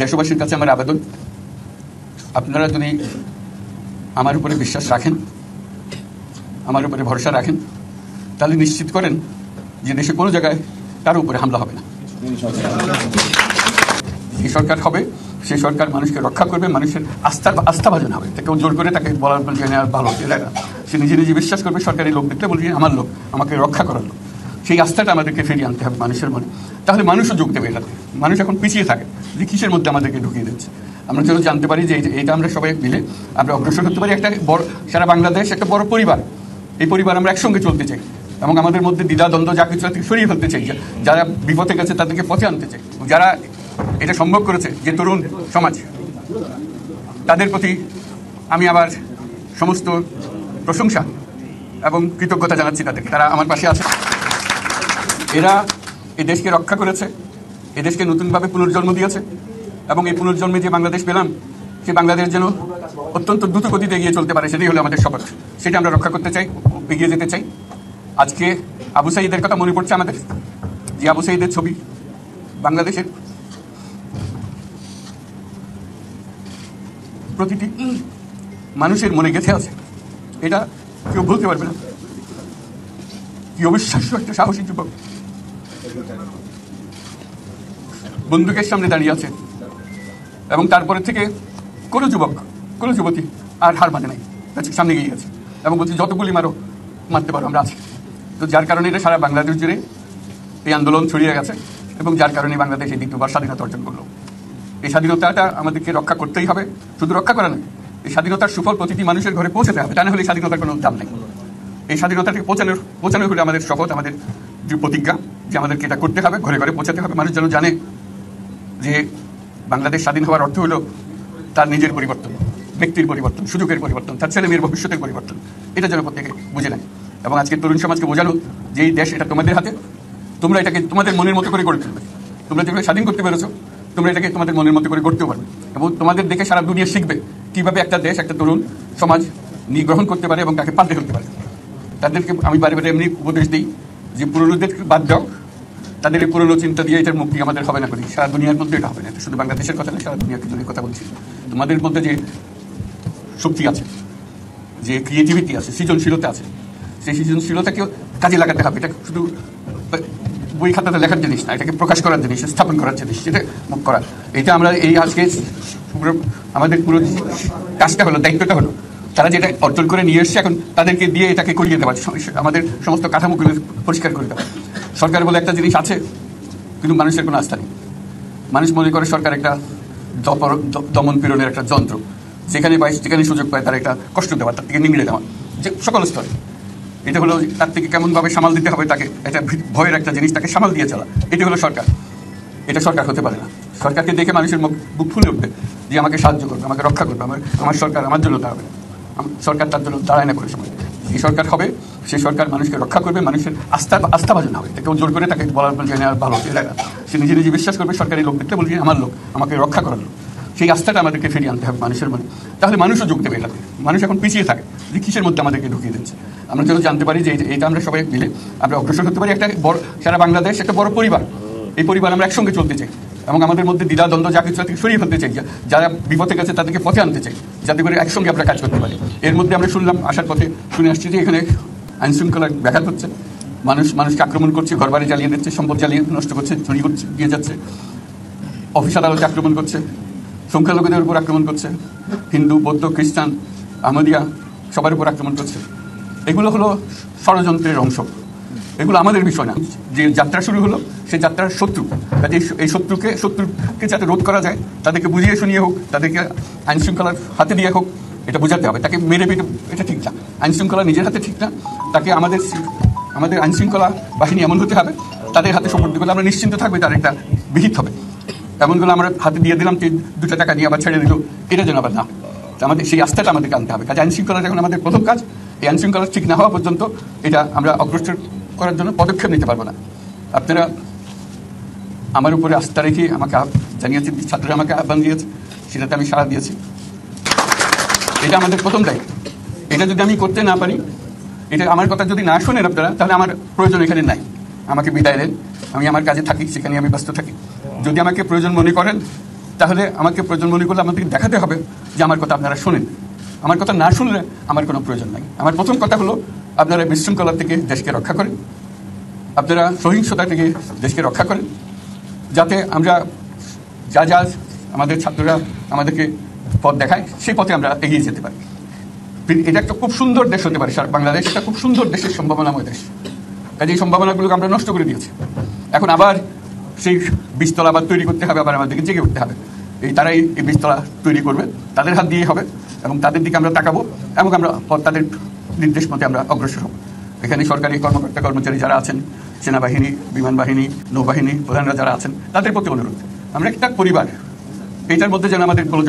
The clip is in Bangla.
দেশবাসীর কাছে আমার আবেদন, আপনারা যদি আমার উপরে বিশ্বাস রাখেন, আমার উপরে ভরসা রাখেন, তাহলে নিশ্চিত করেন যে দেশে কোনো জায়গায় কারো উপরে হামলা হবে না। যে সরকার হবে সেই সরকার মানুষকে রক্ষা করবে, মানুষের আস্থাভাজন হবে। কেউ জোর করে তাকে বলার জন্য ভালো সে নিজে নিজে বিশ্বাস করবে সরকারি লোক দেখতে বলবে আমার লোক, আমাকে রক্ষা করার লোক। সেই আস্থাটা আমাদেরকে ফিরিয়ে আনতে হবে মানুষের মনে, তাহলে মানুষও যোগ দেবে এটাতে। মানুষ এখন পিছিয়ে থাকে যে কিসের মধ্যে আমাদেরকে ঢুকিয়ে দিচ্ছে। আমরা যেন জানতে পারি যে এটা আমরা সবাই মিলে আমরা অগ্রসর হতে পারি। একটা বড় সারা বাংলাদেশ একটা বড় পরিবার, এই পরিবার আমরা একসঙ্গে চলতে চাই এবং আমাদের মধ্যে দ্বিধাদ্বন্দ্ব যা কিছু থেকে সরিয়ে ফেলতে চাই। যারা বিপথে গেছে তাদেরকে পথে আনতে চাই। যারা এটা সম্ভব করেছে যে তরুণ সমাজ, তাদের প্রতি আমি আবার সমস্ত প্রশংসা এবং কৃতজ্ঞতা জানাচ্ছি তাদেরকে। তারা আমার পাশে আছে, এরা এই দেশকে রক্ষা করেছে, এই দেশকে নতুনভাবে পুনর্জন্ম দিয়েছে এবং এই পুনর্জন্মে যে বাংলাদেশ পেলাম সেই বাংলাদেশ যেন অত্যন্ত দ্রুত গতিতে এগিয়ে চলতে পারে, সেটাই হলো আমাদের শপথ। সেটা আমরা রক্ষা করতে চাই, এগিয়ে যেতে চাই। আজকে আবু সাঈদের কথা মনে পড়ছে আমাদের, যে আবু সাঈদের ছবি বাংলাদেশের প্রতিটি মানুষের মনে গেঁথে আছে, এটা কেউ বলতে পারবে না। কি অবিশ্বাস্য একটা সাহসী যুবক বন্দুকের সামনে দাঁড়িয়ে আছে এবং তারপরে থেকে কোনো যুবক কোনো যুবতী আর হার মানে নাই, সামনে গিয়ে গেছে এবং বলছে যত গুলি মারো মারতে পারো, আমরা আছি। তো যার কারণে এটা সারা বাংলাদেশ জুড়ে এই আন্দোলন ছড়িয়ে গেছে এবং যার কারণে বাংলাদেশ এই দ্বিতীয়বার স্বাধীনতা অর্জন করলো। এই স্বাধীনতাটা আমাদেরকে রক্ষা করতেই হবে, শুধু রক্ষা করা নয়, এই স্বাধীনতার সুফল প্রতিটি মানুষের ঘরে পৌঁছাতে হবে। তা না হলে স্বাধীনতার কোনো দাম নেই। এই স্বাধীনতাকে পৌঁছানো হলে আমাদের শপথ, আমাদের যে প্রতিজ্ঞা যে আমাদেরকে এটা করতে হবে, ঘরে ঘরে পৌঁছাতে হবে। মানুষ যেন জানে যে বাংলাদেশ স্বাধীন হওয়ার অর্থ হলো তার নিজের পরিবর্তন, ব্যক্তির পরিবর্তন, সুযোগের পরিবর্তন, তার ছেলে মেয়ের ভবিষ্যতের পরিবর্তন। এটা যেন প্রত্যেকে বুঝে নেয় এবং আজকে তরুণ সমাজকে বোঝানো যে এই দেশ এটা তোমাদের হাতে, তোমরা এটাকে তোমাদের মনের মতো করে গড়ে তুলবে। তোমরা যেভাবে স্বাধীন করতে পেরেছো তোমরা এটাকে তোমাদের মনের মতো করে গড়তেও পারবে এবং তোমাদের দেখে সারা দুনিয়া শিখবে কীভাবে একটা দেশ, একটা তরুণ সমাজ গ্রহণ করতে পারে এবং তাকে পাল্টে ফেলতে পারে। তাদেরকে আমি বারে বারে এমনি উপদেশ দিই যে পুরনোদের বাদ দাও, তাদের এই পুরনো চিন্তা দিয়ে এটার মুক্তি আমাদের হবে না করি, সারা দুনিয়ার মধ্যে এটা হবে না। শুধু বাংলাদেশের কথা নয়, সারা দুনিয়ার জন্য কথা বলছি। তোমাদের মধ্যে যে শক্তি আছে, যে ক্রিয়েটিভিটি আছে, সৃজনশীলতা আছে, সেই সৃজনশীলতাকেও কাজে লাগাতে হবে। এটা শুধু বই খাতাতে লেখার জিনিস না, এটাকে প্রকাশ করার জিনিস, স্থাপন করার জিনিস, সেটা মুখ করা। এটা আমরা এই আজকে আমাদের পুরো কাজটা হলো, দায়িত্বটা হলো তারা যেটা অর্জন করে নিয়ে এসছে এখন তাদেরকে দিয়ে এটাকে করিয়ে দেওয়া, আমাদের সমস্ত কাঠামোগুলো পরিষ্কার করে দেওয়া। সরকার বলে একটা জিনিস আছে কিন্তু মানুষের কোনো আস্থা নেই। মানুষ মনে করে সরকার একটা দমন পীড়নের একটা যন্ত্র, যেখানে সুযোগ পায় তার একটা কষ্ট দেওয়া, তার থেকে নিংড়ে দেওয়া, যে সকল স্তরে। এটা হলো তার থেকে কেমনভাবে সামাল দিতে হবে তাকে, এটা ভয়ের একটা জিনিস, তাকে সামাল দিয়ে চলা। এটা হলো সরকার। এটা সরকার হতে পারে না। সরকারকে দেখে মানুষের বুক ফুলে উঠবে যে আমাকে সাহায্য করবে, আমাকে রক্ষা করবে, আমার সরকার আমার জন্য দাঁড়াবে। সরকার তার জন্য দাঁড়ায় না করে সময়। এই সরকার হবে সেই সরকার মানুষকে রক্ষা করবে, মানুষের আস্থাভাজন হবে। কেউ জোর করে তাকে বলার জন্য ভালো সে নিজে নিজে বিশ্বাস করবে সরকারি লোক দেখতে বলবে আমার লোক, আমাকে রক্ষা করার লোক। সেই আস্থাটা আমাদেরকে ফিরিয়ে আনতে হবে মানুষের মনে, তাহলে মানুষও যোগ দেবে এটাতে। মানুষ এখন পিছিয়ে থাকে যে কিসের মধ্যে আমাদেরকে ঢুকিয়ে দিচ্ছে। আমরা যেন জানতে পারি যে এটা আমরা সবাই মিলে আমরা অগ্রসর হতে পারি। একটা বড় সারা বাংলাদেশ একটা বড় পরিবার, এই পরিবার আমরা একসঙ্গে চলতে চাই এবং আমাদের মধ্যে দ্বিধাদ্বন্দ্ব যা কিছু থেকে সরিয়ে ফেলতে চাই। যারা বিপথে গেছে তাদেরকে পথে আনতে চাই, যাতে করে একসঙ্গে আমরা কাজ করতে পারি। এর মধ্যে আমরা শুনলাম, আসার পথে শুনে আসছি যে এখানে আইন শৃঙ্খলার ব্যাঘাত হচ্ছে, মানুষকে আক্রমণ করছে, ঘরবাড়ি জ্বালিয়ে দিচ্ছে, সম্পদ জ্বালিয়ে নষ্ট করছে, চুরি করছে, দিয়ে যাচ্ছে, অফিস আদালতে আক্রমণ করছে, সংখ্যালঘুদের উপর আক্রমণ করছে, হিন্দু, বৌদ্ধ, খ্রিস্টান, আহমদিয়া সবার উপর আক্রমণ করছে। এগুলো হলো ষড়যন্ত্রের অংশ, এগুলো আমাদের বিষয় না। যে যাত্রা শুরু হলো সেই যাত্রার শত্রু, কাজে এই শত্রুকে যাতে রোধ করা যায়, তাদেরকে বুঝিয়ে শুনিয়ে হোক, তাদেরকে আইন শৃঙ্খলার হাতে দিয়ে হোক, এটা বোঝাতে হবে। তাকে মেরে পেটে এটা ঠিক না, আইন শৃঙ্খলা নিজের হাতে ঠিক না। তাকে আমাদের আইন শৃঙ্খলা বাহিনী এমন হতে হবে, তাদের হাতে সুপর্দ করলে আমরা নিশ্চিন্ত থাকবে তার একটা বিহিত হবে। এমনগুলো আমরা হাতে দিয়ে দিলাম, 2 টাকা দিয়ে আবার ছেড়ে দিল, এটা যেন আবার না। আমাদের সেই আস্থাটা আমাদেরকে আনতে হবে। কাজে আইন শৃঙ্খলা যখন আমাদের প্রথম কাজ, এই আইন শৃঙ্খলা ঠিক না হওয়া পর্যন্ত এটা আমরা অগ্রসর করার জন্য পদক্ষেপ নিতে পারবো না। আপনারা আমার উপরে আস্থা রেখে আমাকে জানিয়েছে, ছাত্ররা আমাকে আহ্বান দিয়েছে, সেটাতে আমি সাড়া দিয়েছি। এটা আমাদের প্রথম দায়িত্ব। এটা যদি আমি করতে না পারি, এটা আমার কথা যদি না শোনেন আপনারা, তাহলে আমার প্রয়োজন এখানে নাই। আমাকে বিদায় দেন, আমি আমার কাজে থাকি, সেখানে আমি ব্যস্ত থাকি। যদি আমাকে প্রয়োজন মনে করেন তাহলে আমাকে প্রয়োজন মনে করলে আমাদেরকে দেখাতে হবে যে আমার কথা আপনারা শোনেন। আমার কথা না শুনলে আমার কোনো প্রয়োজন নাই। আমার প্রথম কথা হলো, আপনারা বিশৃঙ্খলা থেকে দেশকে রক্ষা করেন, আপনারা সহিংসতা থেকে দেশকে রক্ষা করেন, যাতে আমরা যা যা আমাদের ছাত্ররা আমাদেরকে পথ দেখায় সেই পথে আমরা এগিয়ে যেতে পারি। এটা একটা খুব সুন্দর দেশ হতে পারে, বাংলাদেশ একটা খুব সুন্দর দেশের সম্ভাবনাময় দেশ। কাজে এই সম্ভাবনাগুলোকে আমরা নষ্ট করে দিয়েছি। এখন আবার সেই বীজতলা আবার তৈরি করতে হবে, আবার আমাদেরকে জেগে উঠতে হবে। তারাই এই বীজতলা তৈরি করবে, তাদের হাত দিয়ে হবে, এবং তাদের দিকে আমরা তাকাবো এবং আমরা তাদের নির্দেশ মতে আমরা অগ্রসর হব। এখানে সরকারি কর্মকর্তা কর্মচারী যারা আছেন, সেনাবাহিনী, বিমান বাহিনী, নৌবাহিনী প্রধানরা যারা আছেন, তাদের প্রতি অনুরোধ, আমরা একটা পরিবার, এইটার মধ্যে যেন আমাদের কোনো